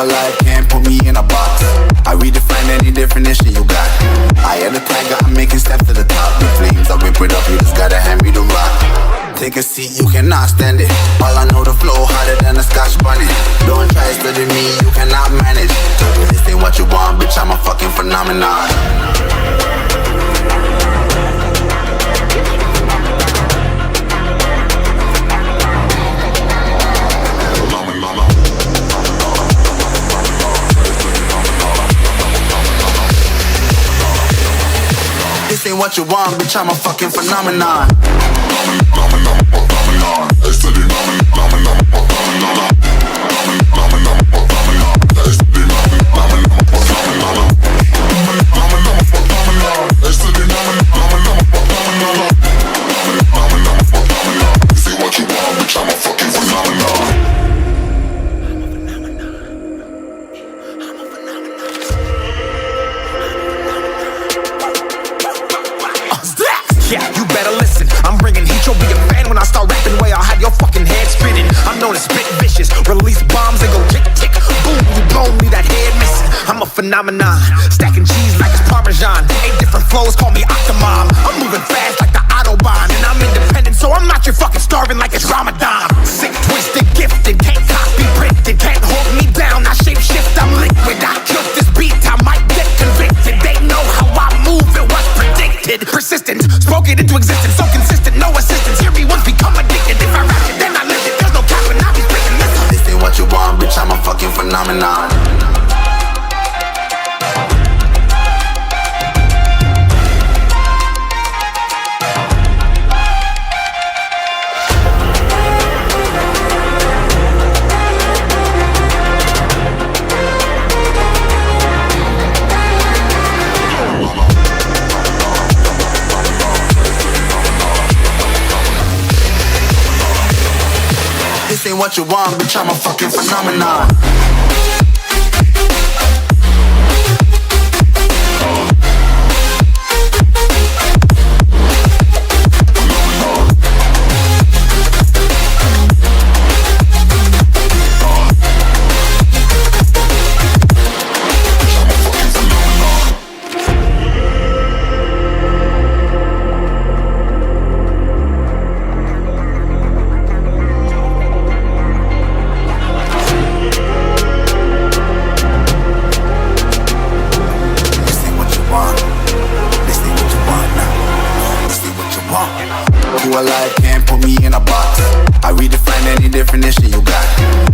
alive, can't put me in a box. I redefine any definition you got. I am the tiger, I'm making steps to the top. The flames, I whip it up, you just gotta hand me the rock. Take a seat, you cannot stand it. All I know, the flow harder than a Scotch bonnet. Don't try studying me, you cannot manage. This ain't what you want, bitch, I'm a fucking phenomenon. This ain't what you want, bitch, I'm a fucking phenomenon. Yeah, you better listen. I'm bringing heat, you'll be a fan when I start rapping. Way I'll have your fucking head spinning. I'm known as spit vicious, release bombs and go tick tick. Boom, you blown me that head missing. I'm a phenomenon, stacking cheese like it's Parmesan. 8 different flows, call me Octomom. I'm moving fast like the Autobahn, and I'm independent, so I'm not your fucking starving like it's Ramadan. Sick, twisted, gifted, can't copy, printed, can't hold me down. I shape shift, I'm liquid. I killed this beat, I might get convicted. They know how I move, it was predicted. Persistent, spoke it into existence, so consistent, no assistance. Hear me once, become addicted. If I rap it, then I live it. There's no cap and I'll be speaking. Listen. This ain't what you want, bitch, I'm a fucking phenomenon. This ain't what you want, bitch, I'm a fucking phenomenon. You alive, can't put me in a box. I redefine any definition you got.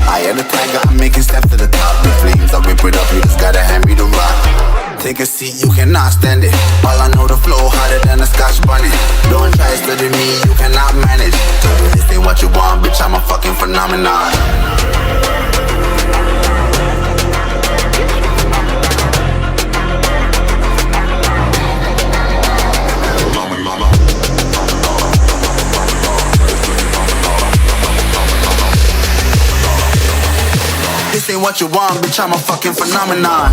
I am the tiger, I'm making steps to the top. The flames, I whip it up, you just gotta hand me the rock. Take a seat, you cannot stand it. All I know, the flow harder than a Scotch bonnet. Don't try studying me, you cannot manage. This ain't what you want, bitch, I'm a fucking phenomenon. This ain't what you want, bitch, I'm a fucking phenomenon.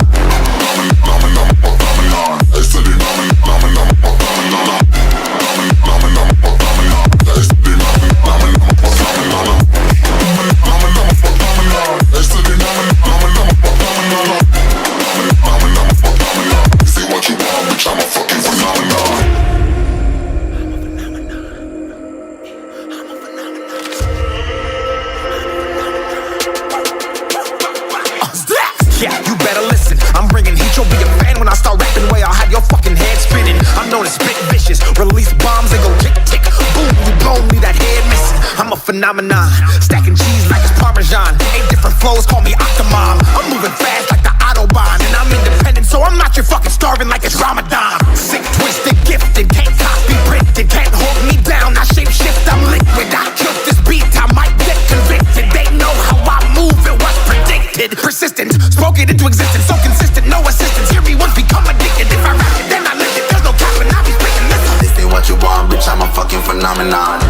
Yeah, you better listen. I'm bringing heat, you'll be a fan when I start rapping. Way I'll have your fucking head spinning. I'm known as spit vicious, release bombs and go tick tick. Boom, you blown me that head missing. I'm a phenomenon, stacking cheese like it's Parmesan. 8 different flows, call me Octomom. I'm moving fast like the Autobahn, and I'm independent, so I'm not your fucking starving like it's Ramadan. Sick, twisted, gifted, can't copy, printed, can't hold me down. I shape shift, I'm liquid. I killed this beat, I might get convicted. They know how I move, it was predicted. Persistent, spoke it into existence, so consistent, no assistance. Hear me once, become addicted. If I rap it, then I live it. There's no cap and I'll be speaking. Listen. This ain't what you want, bitch, I'm a fucking phenomenon.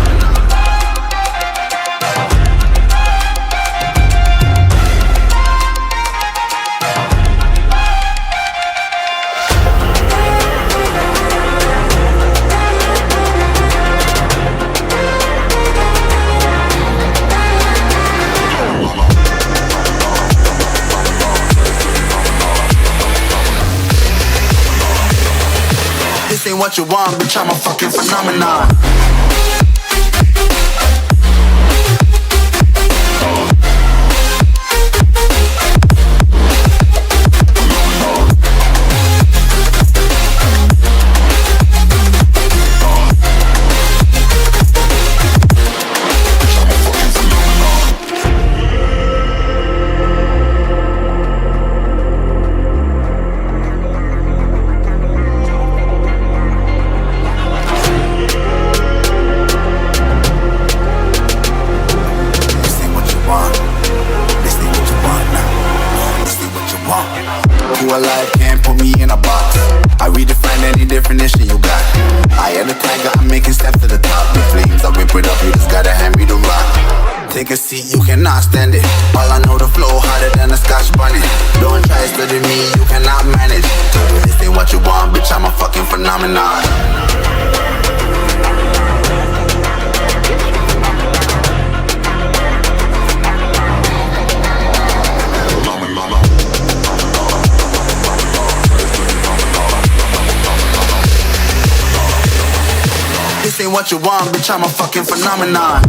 ain't what you want, bitch, I'm a fucking phenomenon. Who alive can't put me in a box. I redefine any definition you got. I am the tiger, I'm making steps to the top. The flames, I whip it up, you just gotta hand me the rock. Take a seat, you cannot stand it. All I know, the flow harder than a Scotch bunny. Don't try studying me, you cannot manage. This ain't what you want, bitch, I'm a fucking phenomenon. This ain't what you want, bitch, I'm a fucking phenomenon.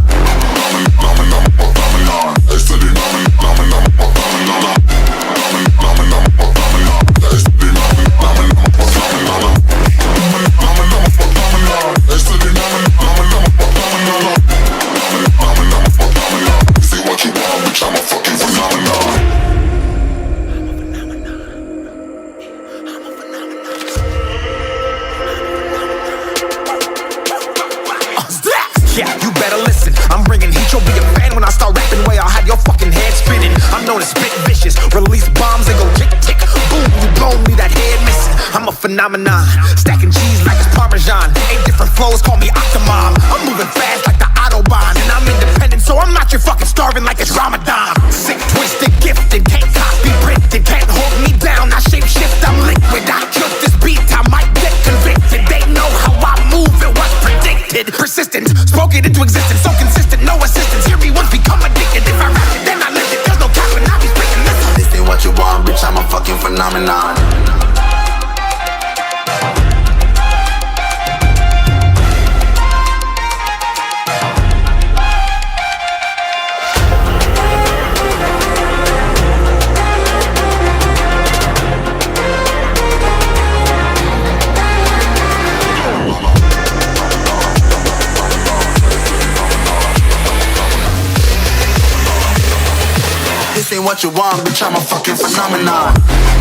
Yeah, you better listen. I'm bringing heat, you'll be a fan when I start rapping. Way I'll have your fucking head spinning. I'm known as spit vicious, release bombs and go tick tick. Boom, you blow me, that head missing. I'm a phenomenon, stacking cheese like it's Parmesan. 8 different flows, call me Octomom. I'm moving fast like the Autobahn, and I'm independent, so I'm not your fucking starving like it's Ramadan. Sick, twisted, gifted, can't copy, printed, can't hold me down. I shape shift, I'm liquid. I killed this beat, I might get convicted. They know how I move, it was predicted. Persistent, spoke it into existence, so consistent, no assistance. Hear me once, become addicted. If I rap it, then I live it. There's no cap when I be spitting this. This ain't what you want, bitch, I'm a fucking phenomenon. This ain't what you want, bitch, I'm a fucking phenomenon.